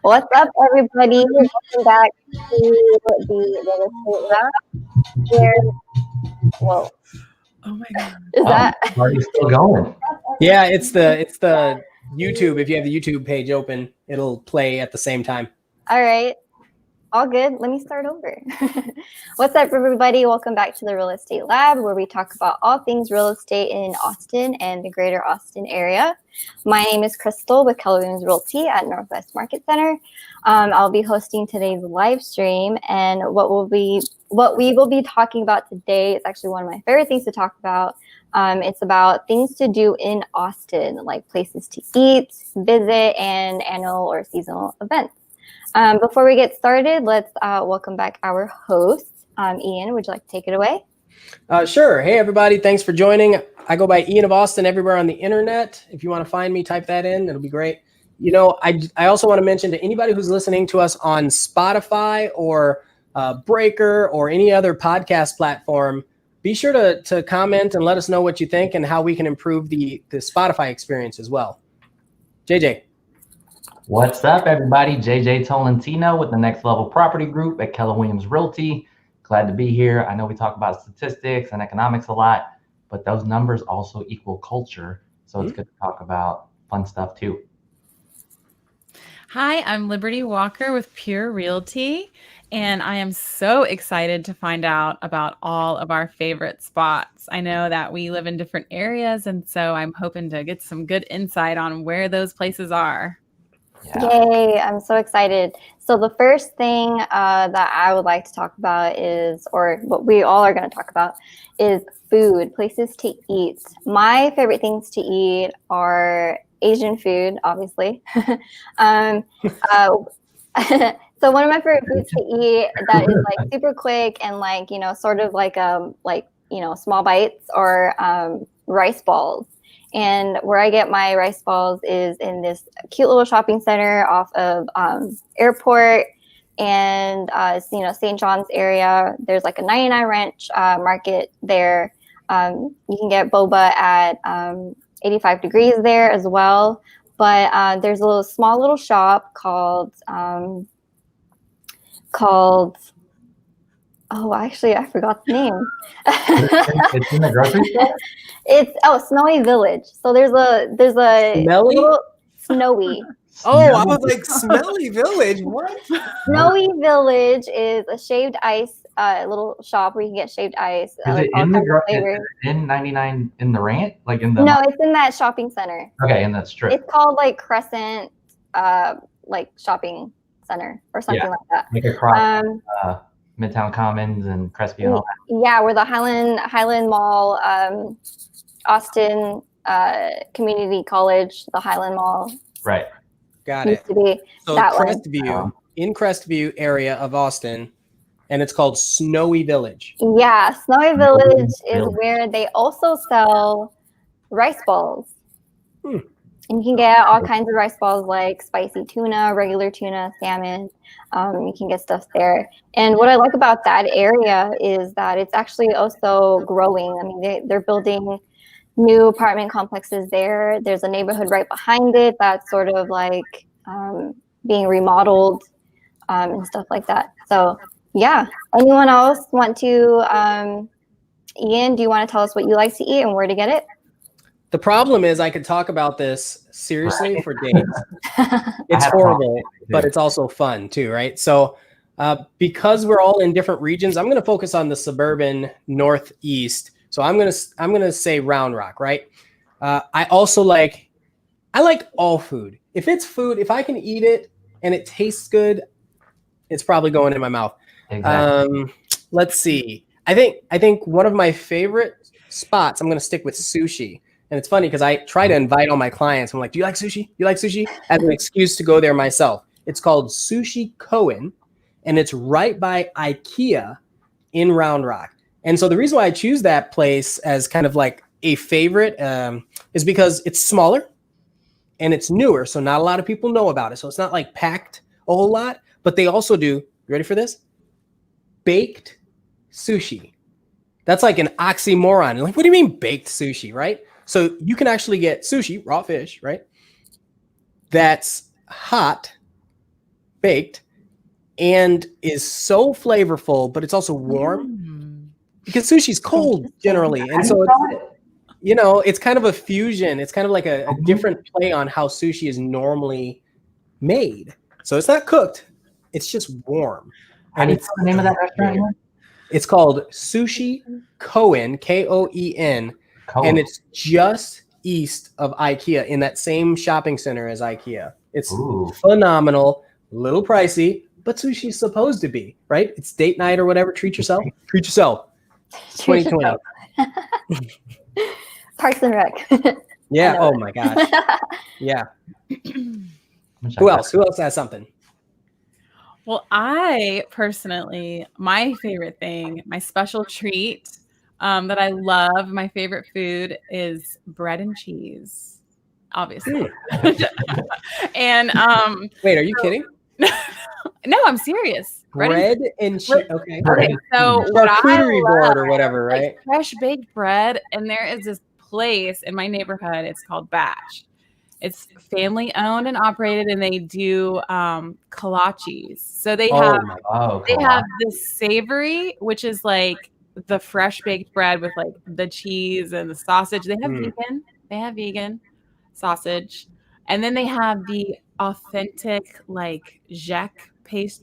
What's up, everybody? Welcome back to the Real Estate Lab. Here, whoa. Oh my God! Is that already still going? Yeah, it's the YouTube. If you have the YouTube page open, it'll play at the same time. all right? All good. Let me start over. What's up, everybody? Welcome back to the Real Estate Lab, where we talk about all things real estate in Austin and the greater Austin area. My name is Crystal with Keller Williams Realty at Northwest Market Center. I'll be hosting today's live stream, and what we will be talking about today is actually one of my favorite things to talk about. It's about things to do in Austin, like places to eat, visit, and annual or seasonal events. Before we get started, let's welcome back our host. Ian, would you like to take it away? Sure. Hey, everybody. Thanks for joining. I go by ianofAustin everywhere on the internet. If you want to find me, type that in. It'll be great. You know, I also want to mention to anybody who's listening to us on Spotify or Breaker or any other podcast platform, be sure to comment and let us know what you think and how we can improve the Spotify experience as well. JJ. What's up, everybody? JJ Tolentino with the Next Level Property Group at Keller Williams Realty. Glad to be here. I know we talk about statistics and economics a lot, but those numbers also equal culture. So it's good to talk about fun stuff too. Hi, I'm Liberty Walker with Pure Realty, and I am so excited to find out about all of our favorite spots. I know that we live in different areas, and so I'm hoping to get some good insight on where those places are. Yeah. Yay, I'm so excited. So the first thing that I would like to talk about is, or what we all are going to talk about, is food, places to eat. My favorite things to eat are Asian food, obviously. So one of my favorite foods to eat that is like super quick and like, you know, sort of like small bites or rice balls. And where I get my rice balls is in this cute little shopping center off of Airport and St. John's area. There's like a 99 Ranch market there. You can get boba at 85 degrees there as well. But there's a small little shop called oh, actually, I forgot the name. It's in the grocery store? It's Snowy Village. So there's a Smelly? little Snowy. Oh, I was like Smelly Village. What? Snowy Village is a shaved ice little shop where you can get shaved ice. Is it in the in 99 in the Rant? Like in the No, it's in that shopping center. Okay, in that strip. It's called like Crescent like shopping center or something like that. Like across Midtown Commons and Crestview and all that. Yeah, where the Highland Mall, Austin Community College, the Highland Mall. Right. Got Used it. to be So that Crestview, in Crestview area of Austin, and it's called Snowy Village. Yeah, Snowy Village is where they also sell rice balls. And you can get all kinds of rice balls like spicy tuna, regular tuna, salmon. You can get stuff there. And what I like about that area is that it's actually also growing. I mean, they're building new apartment complexes there. There's a neighborhood right behind it that's sort of like being remodeled and stuff like that. So yeah, anyone else want to, Ian, do you want to tell us what you like to eat and where to get it? The problem is I could talk about this seriously for days. It's horrible, but it's also fun too, right? So because we're all in different regions, I'm going to focus on the suburban Northeast. So I'm going to say Round Rock, right? I like all food. If it's food, if I can eat it and it tastes good, it's probably going in my mouth. Exactly. Let's see. I think one of my favorite spots, I'm going to stick with Sushi. And it's funny because I try to invite all my clients. I'm like, do you like sushi? You like sushi? As an excuse to go there myself. It's called Sushi Cohen, and it's right by IKEA in Round Rock. And so the reason why I choose that place as kind of like a favorite is because it's smaller. and it's newer, so not a lot of people know about it. So it's not like packed a whole lot, but they also do, you ready for this? Baked sushi. That's like an oxymoron. You're like, what do you mean baked sushi, right? So you can actually get sushi, raw fish, right? That's hot, baked, and is so flavorful, but it's also warm because sushi's cold generally. And so it's, you know, it's kind of a fusion. It's kind of like a different play on how sushi is normally made. So it's not cooked. It's just warm. And it's the name of that restaurant here? It's called Sushi Koen, Koen, and it's just east of IKEA in that same shopping center as IKEA. It's phenomenal, a little pricey, but sushi's supposed to be, right? It's date night or whatever. Treat yourself. Treat yourself. 2020. Parks and Rec. Yeah. Oh my gosh. Yeah. Who else? Who else has something? Well, I personally, my favorite thing, my special treat that I love, my favorite food is bread and cheese, obviously. And wait, are you kidding? No, I'm serious. Bread and cheese. Okay. So what I charcuterie board love, or whatever, right? like fresh baked bread, and there is this place in my neighborhood. It's called Batch. It's family owned and operated, and they do kolaches. So they have this savory, which is like the fresh baked bread with like the cheese and the sausage. They have vegan. They have vegan sausage, and then they have the authentic like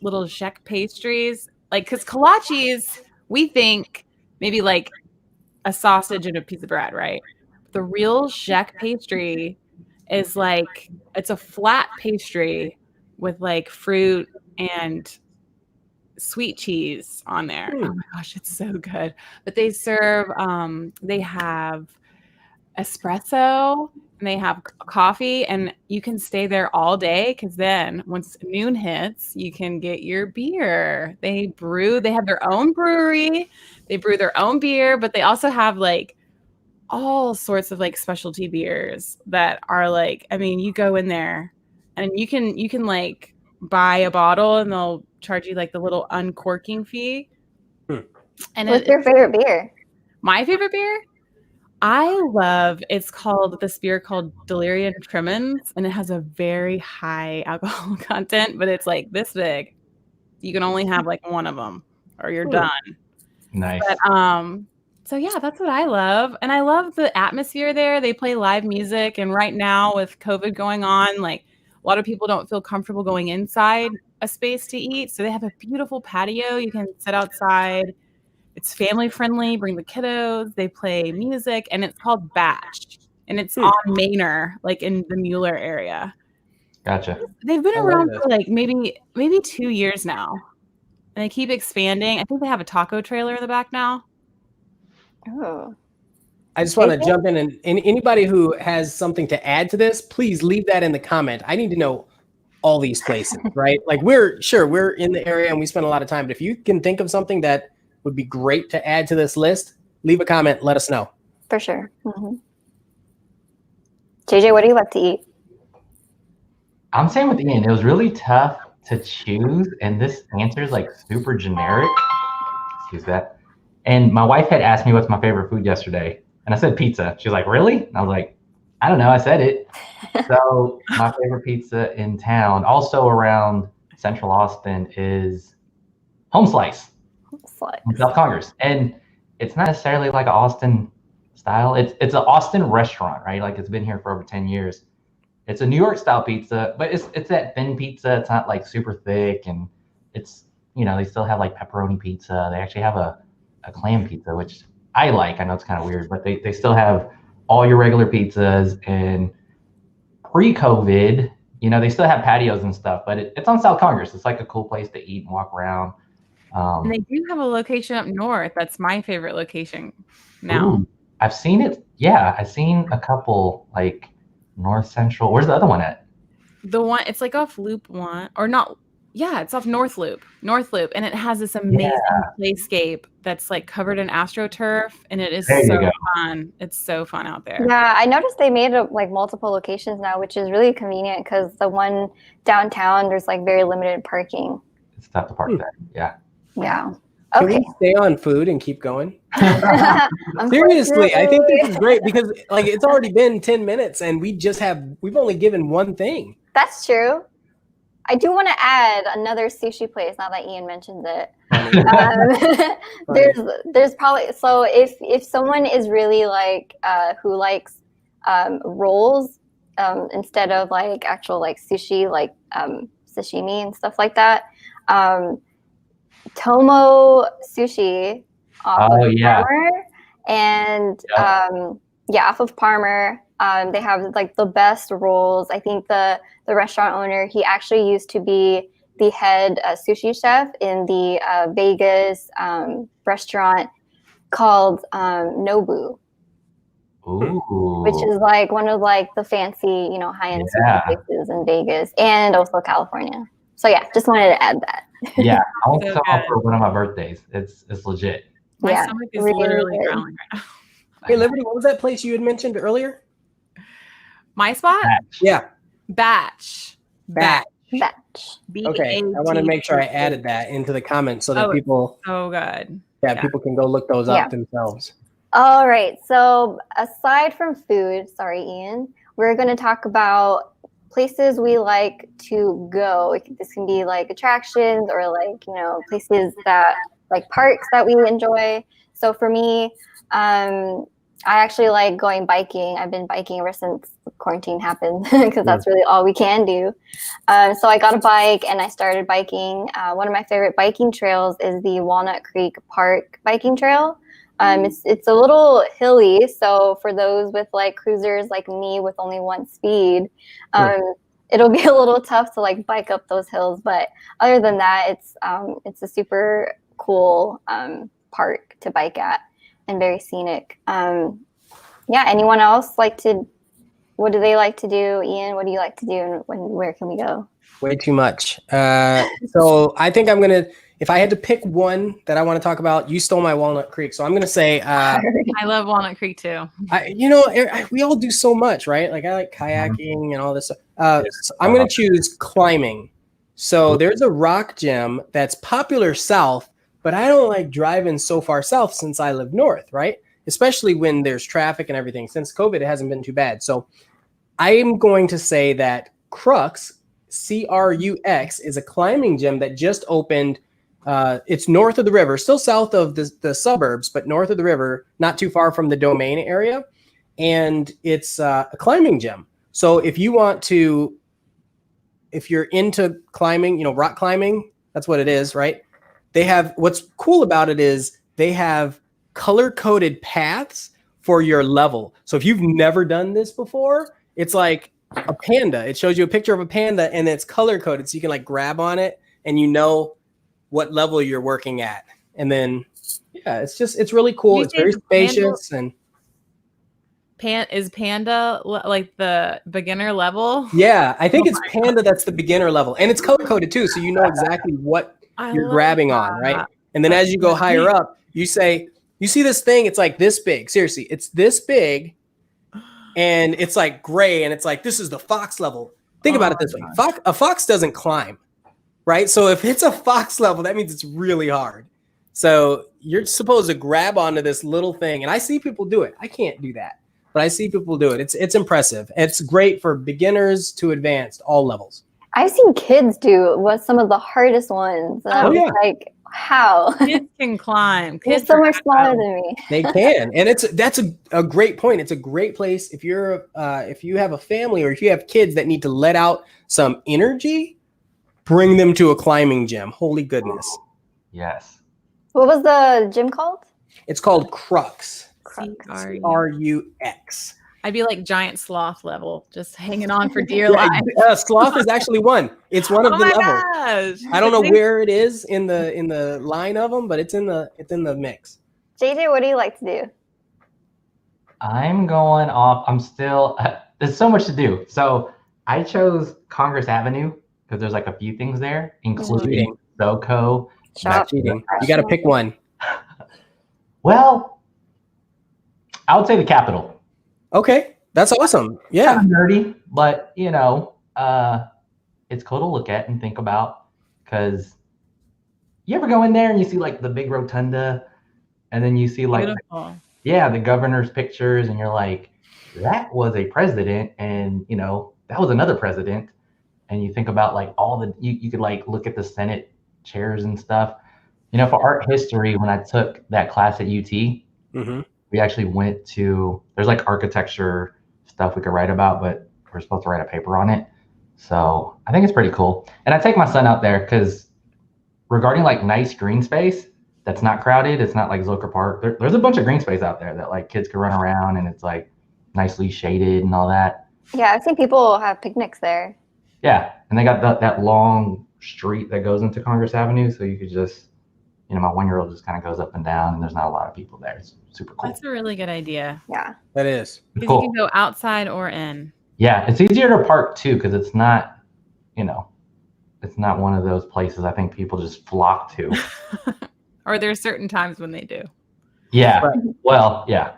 little Czech pastries. Like, because kolaches, we think maybe like a sausage and a piece of bread, right? The real Czech pastry is like, it's a flat pastry with like fruit and sweet cheese on there. Oh my gosh, it's so good. But they serve, they have espresso and they have coffee, and you can stay there all day, because then once noon hits, you can get your beer. They have their own brewery. They brew their own beer, but they also have like all sorts of like specialty beers that are like, I mean, you go in there and you can like buy a bottle and they'll charge you like the little uncorking fee. And what's your favorite beer? My favorite beer? It's called this beer called Delirium Tremens, and it has a very high alcohol content, but it's like this big. You can only have like one of them or you're done. Nice. But, so yeah, that's what I love. And I love the atmosphere there. They play live music. And right now with COVID going on, like a lot of people don't feel comfortable going inside a space to eat. So they have a beautiful patio. You can sit outside. It's family friendly. Bring the kiddos. They play music, and it's called Batch. And it's on Manor, like in the Mueller area. Gotcha. They've been around for like maybe 2 years now. And they keep expanding. I think they have a taco trailer in the back now. Oh. I just want to jump in, and anybody who has something to add to this, please leave that in the comment. I need to know all these places, right? Like we're in the area and we spend a lot of time, but if you can think of something that would be great to add to this list, leave a comment, let us know. For sure. JJ, what do you like to eat? I'm saying with Ian, it was really tough to choose, and this answer is like super generic. Excuse that. And my wife had asked me what's my favorite food yesterday, and I said pizza. She was like, really? And I was like, I don't know, I said it. So my favorite pizza in town, also around Central Austin, is Home Slice. In South Congress. And it's not necessarily like an Austin style. It's an Austin restaurant, right? Like it's been here for over 10 years. It's a New York style pizza, but it's that thin pizza. It's not like super thick, and it's, you know, they still have like pepperoni pizza. They actually have a clam pizza, which I like. I know it's kind of weird, but they still have all your regular pizzas. And pre-COVID, you know, they still have patios and stuff, but it's on South Congress. It's like a cool place to eat and walk around. And they do have a location up north. That's my favorite location now. Ooh, I've seen it. Yeah, I've seen a couple like North Central. Where's the other one at? The one, it's like off Loop 1, or not. Yeah, it's off North Loop, and it has this amazing playscape that's like covered in AstroTurf, and it is so fun. It's so fun out there. Yeah, I noticed they made like multiple locations now, which is really convenient because the one downtown, there's like very limited parking. It's tough to park there. Yeah. Yeah. Can Okay. we stay on food and keep going? Seriously, I think this is great because like it's already been 10 minutes and we've only given one thing. That's true. I do want to add another sushi place now that Ian mentioned it. There's probably, so if someone is really like who likes rolls instead of like actual like sushi, like sashimi and stuff like that, Tomo Sushi off of Palmer and off of Palmer. They have like the best rolls. I think the restaurant owner, he actually used to be the head sushi chef in the Vegas restaurant called Nobu. Ooh. Which is like one of like the fancy, high-end sushi places in Vegas and also California. So yeah, just wanted to add that. Yeah, I want to come up for one of my birthdays. It's legit. My stomach is literally growling right now. Hey, Liberty, what was that place you had mentioned earlier? My spot? Batch. Yeah. Batch. Okay, I want to make sure I added that into the comments so that people. So good. Yeah, people can go look those up themselves. All right. So aside from food, sorry, Ian, we're going to talk about places we like to go. This can be like attractions or like, places that like parks that we enjoy. So for me, I actually like going biking. I've been biking ever since quarantine happened because that's really all we can do. So I got a bike and I started biking. One of my favorite biking trails is the Walnut Creek Park biking trail. It's a little hilly, so for those with like cruisers like me with only one speed, it'll be a little tough to like bike up those hills. But other than that, it's a super cool park to bike at and very scenic. Anyone else what do they like to do? Ian, what do you like to do, and where can we go? Way too much. So I think I'm gonna. If I had to pick one that I want to talk about, you stole my Walnut Creek. So I'm going to say, I love Walnut Creek too. We all do so much, right? Like I like kayaking and all this stuff. So I'm going to choose climbing. So there's a rock gym that's popular south, but I don't like driving so far south since I live north, right? Especially when there's traffic and everything. Since COVID, it hasn't been too bad. So I am going to say that Crux, Crux, is a climbing gym that just opened. It's north of the river, still south of the suburbs, but north of the river, not too far from the Domain area. And it's a climbing gym. So if you're into climbing, rock climbing, that's what it is, right? What's cool about it is they have color-coded paths for your level. So if you've never done this before, it's like a panda. It shows you a picture of a panda and it's color-coded. So you can like grab on it and what level you're working at. And then, it's really cool. It's very spacious. And is Panda like the beginner level? Yeah, I think it's Panda that's the beginner level. And it's color coded too. So you know exactly what you're grabbing on, right? And then as you go higher up, you see this thing, it's like this big. Seriously, it's this big. And it's like gray. And it's like, this is the fox level. Think about it this way. A fox doesn't climb. Right. So if it's a fox level, that means it's really hard. So you're supposed to grab onto this little thing. And I see people do it. I can't do that, but I see people do it. It's impressive. It's great for beginners to advanced, all levels. I've seen kids do some of the hardest ones. Like, how? Kids can climb. They're so much smaller than me. They can. And that's a great point. It's a great place. If you have a family or if you have kids that need to let out some energy, bring them to a climbing gym. Holy goodness. Yes. What was the gym called? It's called Crux. Crux. I'd be like giant sloth level, just hanging on for dear life. Sloth is actually one. It's one of the levels. Gosh. I don't know where it is in the line of them, but it's in the mix. JJ, what do you like to do? I'm going off. I'm still. There's so much to do. So I chose Congress Avenue because there's like a few things there, including Cheating. SoCo. Shop. Cheating. You got to pick one. Well, I would say the Capitol. Okay, that's awesome. Yeah. Kind of nerdy, but you know, it's cool to look at and think about, because you ever go in there and you see like the big rotunda, and then you see like Beautiful. the governor's pictures, and you're like, that was a president, and you know, that was another president. And you think about like all the, you could like look at the Senate chairs and stuff. You know, for art history, when I took that class at UT, we actually went to, there's like architecture stuff we could write about, but we're supposed to write a paper on it. So I think it's pretty cool. And I take my son out there because regarding like nice green space that's not crowded, it's not like Zilker Park. There's a bunch of green space out there that like kids can run around, and it's like nicely shaded and all that. Yeah, I've seen people have picnics there. Yeah, and they got that long street that goes into Congress Avenue, so you could just, you know, my 1-year-old just kind of goes up and down, and there's not a lot of people there. It's super cool. That's a really good idea. Yeah. That is. Because Cool. you can go outside or in. Yeah, it's easier to park too, because it's not, you know, it's not one of those places I think people just flock to. Or there's certain times when they do. Yeah, Right. well, yeah.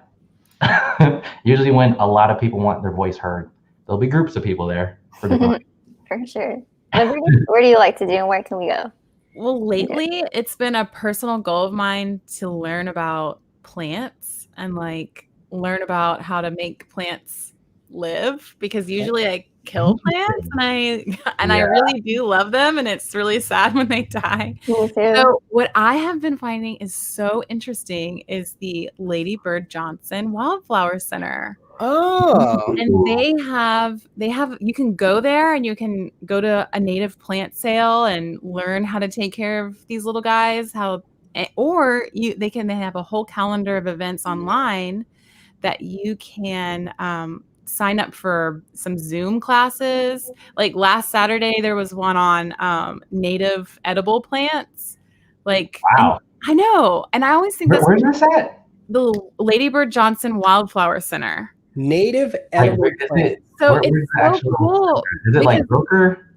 Usually when a lot of people want their voice heard, there'll be groups of people there for different. For sure. Where do you like to do, and where can we go? Well, lately it's been a personal goal of mine to learn about plants and like learn about how to make plants live, because usually I kill plants and I really do love them, and it's really sad when they die. Me too. So what I have been finding is so interesting is the Lady Bird Johnson Wildflower Center. Oh. And they have you can go there and you can go to a native plant sale and learn how to take care of these little guys, they have a whole calendar of events online that you can sign up for some Zoom classes. Like last Saturday there was one on native edible plants. Like, Wow. I know. And I always think Where's this at? the Lady Bird Johnson Wildflower Center. Native edible plant. So Where's it's the so actual- cool. Is it like because- Broker?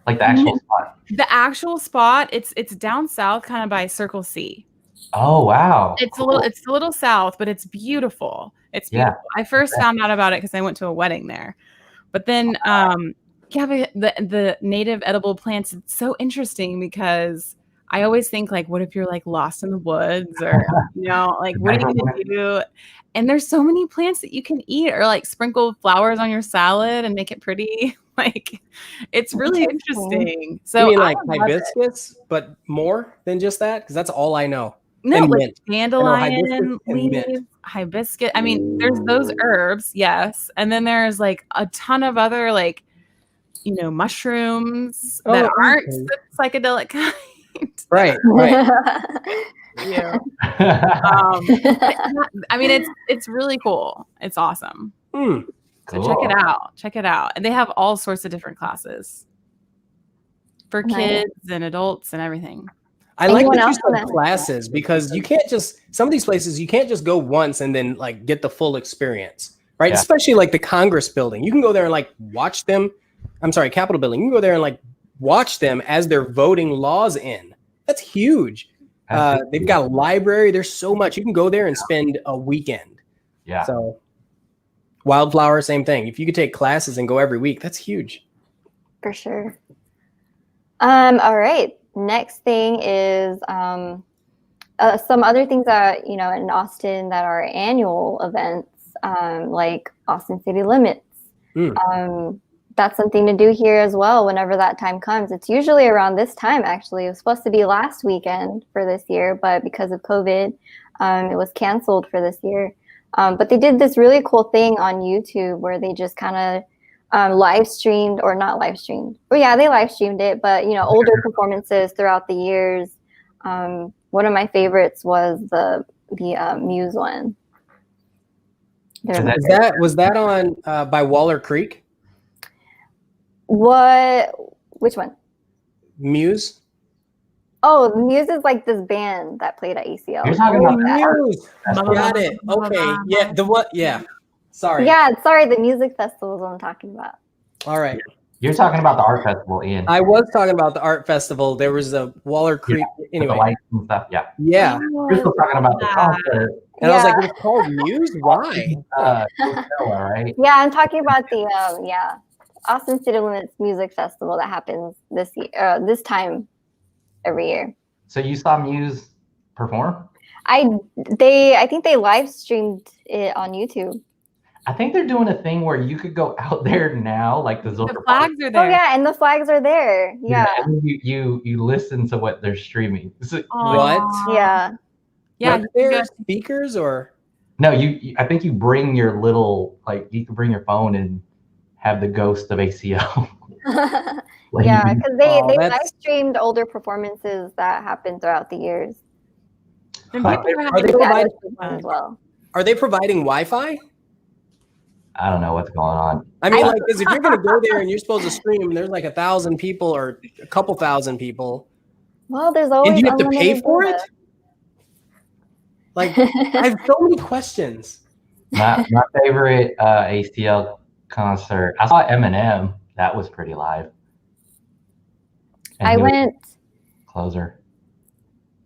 Like the actual spot? The actual spot, it's down south, kind of by Circle C. Oh, wow. It's Cool. a little south, but it's beautiful. It's Yeah. beautiful. I first found out about it because I went to a wedding there. But then, the native edible plants. It's so interesting because I always think like, what if you're like lost in the woods, or you know, like what are you gonna do? And there's so many plants that you can eat, or like sprinkle flowers on your salad and make it pretty. Like, it's really interesting. So You mean I like love it. hibiscus, but more than just that? Because that's all I know. No, and like mint. dandelion hibiscus and mint. leaves, hibiscus. I mean, there's those herbs, yes, and then there's like a ton of other like, you know, mushrooms that aren't okay. the psychedelic kind. Right. Yeah. I mean, it's really cool. It's awesome. So check it out. Check it out. And they have all sorts of different classes for kids and adults and everything. I like Anyone that you else said wanna- classes, because you can't just, some of these places you can't just go once and then like get the full experience, right? Yeah. Especially like the Congress building. You can go there and like watch them. I'm sorry, Capitol building. You can go there and like watch them as they're voting laws in. That's huge. They've got a library. There's so much. You can go there and spend a weekend. Yeah. So Wildflower, same thing. If you could take classes and go every week, that's huge. For sure. All right. Next thing is some other things that, you know, in Austin that are annual events, like Austin City Limits. That's something to do here as well whenever that time comes. It's usually around this time, actually. It was supposed to be last weekend for this year, but because of COVID, it was canceled for this year. But they did this really cool thing on YouTube where they just kind of live streamed, or not live streamed. Oh yeah, they live streamed it, but you know, older performances throughout the years. One of my favorites was the Muse one. Was that on by Walnut Creek? Which one? Muse? Oh, Muse is like this band that played at ACL. You're talking about Muse. Got it. Okay. Yeah. The what? Yeah. Sorry. Yeah, sorry. The music festival is what I'm talking about. All right. You're talking about the art festival, Ian. I was talking about the art festival. There was a Walnut Creek. With Anyway, the lights and stuff. Yeah. yeah. You're still talking about the concert. And I was like, it's called Muse? Why? Coachella, right? Yeah, I'm talking about the Austin City Limits Music Festival that happens this year, this time every year. So you saw Muse perform? I think they live streamed it on YouTube. I think they're doing a thing where you could go out there now, like the Zillow flags are there. Oh yeah, and the flags are there. Yeah. And you listen to what they're streaming. So, What? Yeah. Yeah. Like there speakers or? No, you. I think you bring your little, like, you can bring your phone and have the ghost of ACL. Yeah, because they that's- live streamed older performances that happened throughout the years. Are they providing as well? Are they providing Wi-Fi? I don't know what's going on. I mean, like, because if you're going to go there and you're supposed to stream, there's like 1,000 people or a couple thousand people. Well, there's always. And you have to pay for data. it? Like, I have so many questions. My favorite ACL concert. I saw Eminem. That was pretty live. And I went. Closer.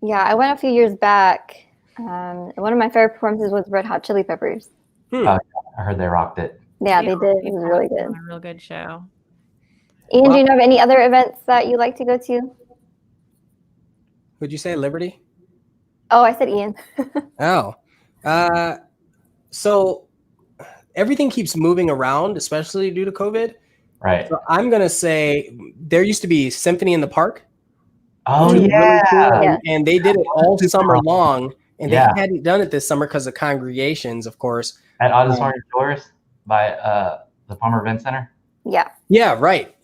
Yeah, I went a few years back. One of my favorite performances was Red Hot Chili Peppers. I heard they rocked it. Yeah, they did. It was really good. A real good show. Ian, do you have any other events that you like to go to? Would you say Liberty? Oh, I said Ian. Oh. So everything keeps moving around, especially due to COVID. Right. So I'm going to say there used to be Symphony in the Park. Oh, which was yeah. really cool, Yeah. And they did it all summer long. And Yeah. they hadn't done it this summer because of congregations, of course. At Auditorium Shores by the Palmer Event Center. Yeah. Yeah, right.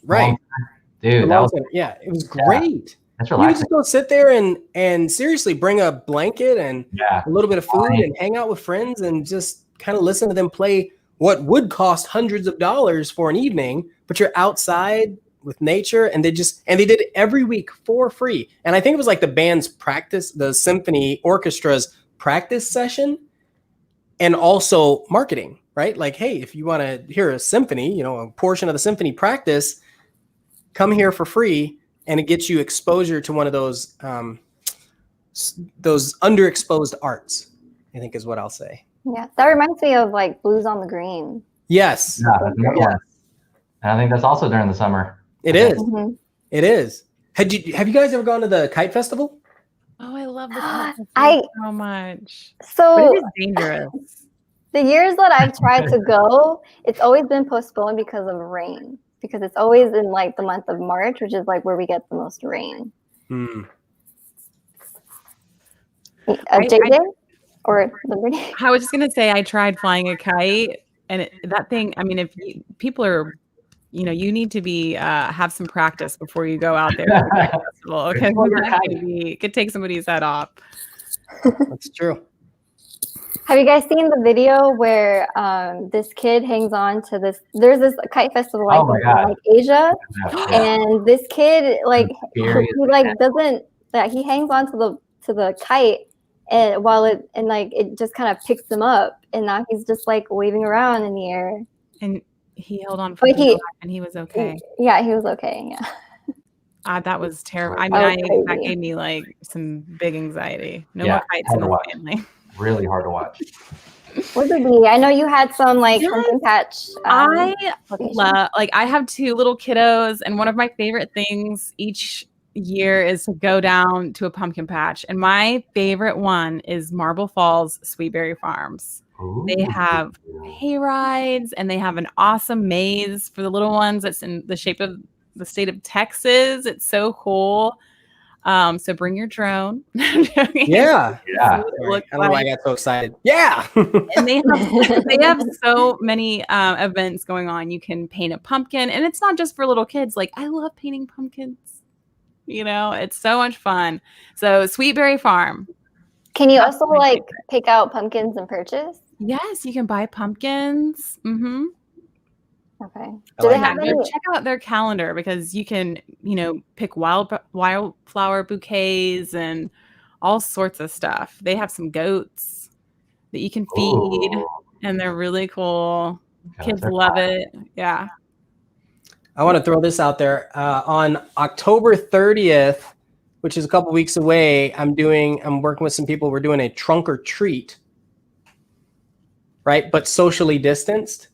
Dude, that was, it was great. that's You relaxing. just go sit there and seriously bring a blanket and Yeah. a little bit of food and hang out with friends and just kind of listen to them play what would cost hundreds of dollars for an evening, but you're outside with nature, and they did it every week for free. And I think it was like the band's practice, the symphony orchestra's practice session, and also marketing, right? Like, hey, if you want to hear a symphony, a portion of the symphony practice, come here for free, and it gets you exposure to one of those underexposed arts, I think is what I'll say. Yeah. That reminds me of like Blues on the Green. Yes. Yeah, that's another one. And I think that's also during the summer. It is. Mhm. It is. Have you guys ever gone to the Kite Festival? Oh, I love the so much. But So it is dangerous. the years that I've tried to go, it's always been postponed because of rain. Because it's always in like the month of March, which is like where we get the most rain. JJ or Liberty? I was just gonna say I tried flying a kite, and that thing. I mean, if people are, you need to be have some practice before you go out there to the kite festival, because it could take somebody's head off. That's true. Have you guys seen the video where this kid hangs on to this? There's this kite festival Oh my God. in like Asia, and this kid like he hangs on to the kite and while it just kind of picks him up, and now he's just like waving around in the air. And he held on But and he was okay. Yeah, he was okay. Yeah. That was terrible. I That mean, was that crazy. gave me like some big anxiety. No Yeah, more kites hard in to the watch. family. Really hard to watch. What's it be? I know you had some like Yes. pumpkin patch. I location. love, I have 2 little kiddos, and one of my favorite things each year is to go down to a pumpkin patch. And my favorite one is Marble Falls Sweetberry Farms. They have hay rides, and they have an awesome maze for the little ones that's in the shape of the state of Texas. It's so cool. So bring your drone. Yeah. Yeah. I don't know why I got so excited. Yeah. And they have so many events going on. You can paint a pumpkin, and it's not just for little kids. Like, I love painting pumpkins. It's so much fun. So Sweetberry Farm. Can you That's also my like favorite. pick out pumpkins and purchase? Yes, you can buy pumpkins. Mm-hmm. Okay. I Do they like have that. any? Check out their calendar, because you can, pick wildflower bouquets and all sorts of stuff. They have some goats that you can feed, Ooh. and they're really cool. Goats Kids are love fun. it. Yeah. I want to throw this out there. On October 30th, which is a couple weeks away, I'm working with some people. We're doing a trunk or treat, right? But socially distanced.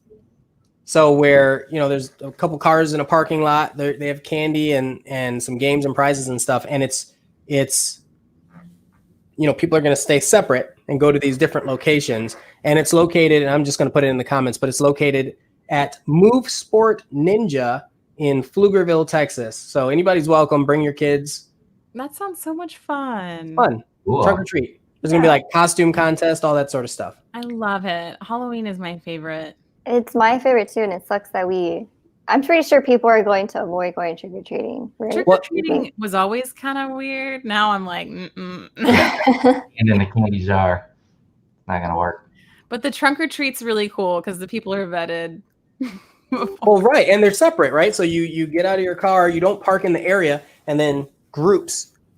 So where, there's a couple cars in a parking lot, they have candy and some games and prizes and stuff. And it's people are going to stay separate and go to these different locations. And it's located, and I'm just going to put it in the comments, but it's located at Move Sport Ninja in Pflugerville, Texas. So anybody's welcome. Bring your kids. That sounds so much fun. Cool. Trunk or treat. There's going to be like costume contest, all that sort of stuff. I love it. Halloween is my favorite. It's my favorite too, and it sucks that I'm pretty sure people are going to avoid going trick-or-treating. Right? Trick-or-treating was always kind of weird. Now I'm like, And in the candy jar. Not going to work. But the trunk or treat's really cool because the people are vetted. Well, right. And they're separate, right? So you get out of your car, you don't park in the area, and then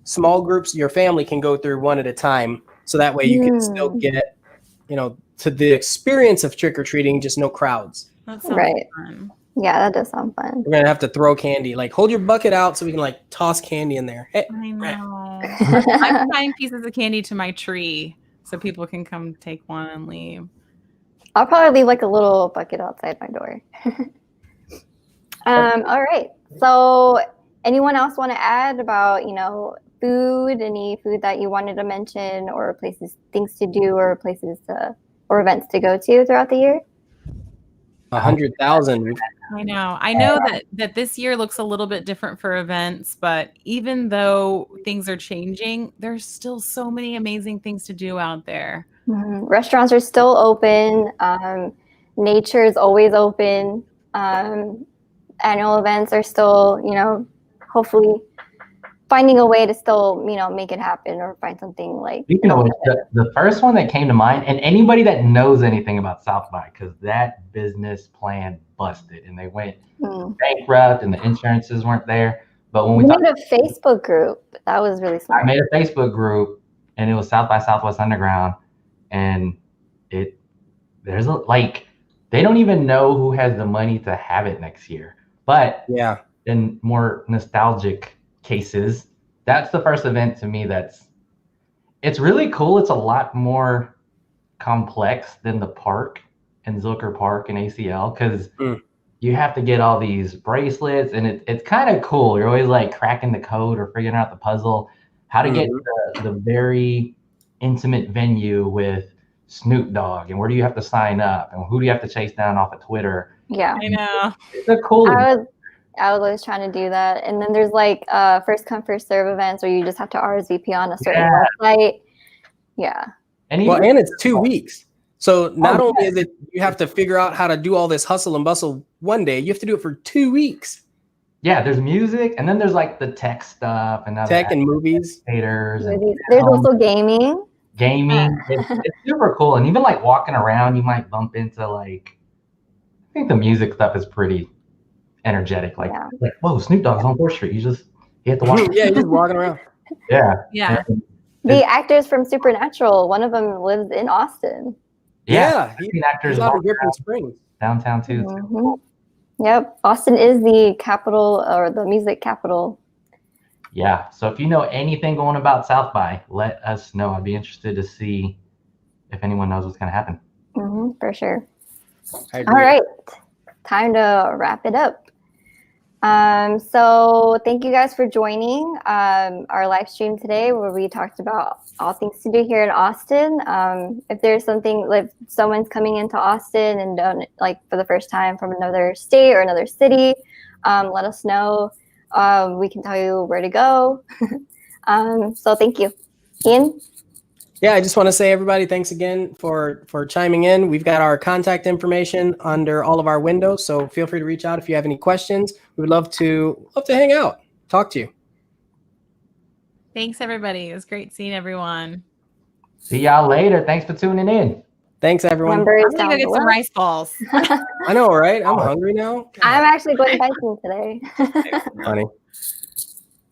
small groups, your family can go through one at a time. So that way you can still get, to the experience of trick-or-treating, just no crowds. That sounds Right. fun. Yeah, that does sound fun. We're going to have to throw candy. Like, hold your bucket out so we can, toss candy in there. Hey. I know. I'm tying pieces of candy to my tree so people can come take one and leave. I'll probably leave a little bucket outside my door. All right. So anyone else want to add about, food, any food that you wanted to mention, or things to do, or or events to go to throughout the year? 100,000. I know that this year looks a little bit different for events, but even though things are changing, there's still so many amazing things to do out there. Mm-hmm. Restaurants are still open. Nature is always open. Annual events are still, hopefully finding a way to still, make it happen, or find something like. The first one that came to mind, and anybody that knows anything about South by, because that business plan busted and they went bankrupt and the insurances weren't there. But when we made a Facebook group, that was really smart. I made a Facebook group, and it was South by Southwest Underground, and they don't even know who has the money to have it next year. But yeah, in more nostalgic cases, that's the first event to me it's really cool. It's a lot more complex than the park in Zilker Park and ACL, because you have to get all these bracelets, and it's kind of cool. You're always cracking the code or figuring out the puzzle, how to get the very intimate venue with Snoop Dogg, and where do you have to sign up, and who do you have to chase down off of Twitter. Yeah, I know. It's a cool I was always trying to do that. And then there's first come, first serve events where you just have to RSVP on a certain website. Yeah. And it's 2 weeks. So not only is it you have to figure out how to do all this hustle and bustle one day, you have to do it for 2 weeks. Yeah, there's music, and then there's the tech stuff and tech and movies. There's also gaming. It's super cool. And even walking around, you might bump into I think the music stuff is pretty energetic. Whoa, Snoop Dogg's on 4th Street. You have to walk. Yeah, you're just walking around. Yeah. The actors from Supernatural, one of them lives in Austin. Yeah, he's actors out of Griffin Springs. Downtown too. Mm-hmm. Yep, Austin is the capital, or the music capital. Yeah, so if you know anything going about South by, let us know. I'd be interested to see if anyone knows what's going to happen. Mm-hmm, for sure. All right, time to wrap it up. So thank you guys for joining our live stream today, where we talked about all things to do here in Austin. If there's something, someone's coming into Austin and don't for the first time from another state or another city, let us know. We can tell you where to go. So thank you. Ian? Yeah, I just want to say, everybody, thanks again for chiming in. We've got our contact information under all of our windows, so feel free to reach out if you have any questions. We would love to hang out, talk to you. Thanks, everybody. It was great seeing everyone. See y'all later. Thanks for tuning in. Thanks, everyone. I'm going to go get some rice balls. I know, right? I'm hungry now. I'm actually going biking today. Funny.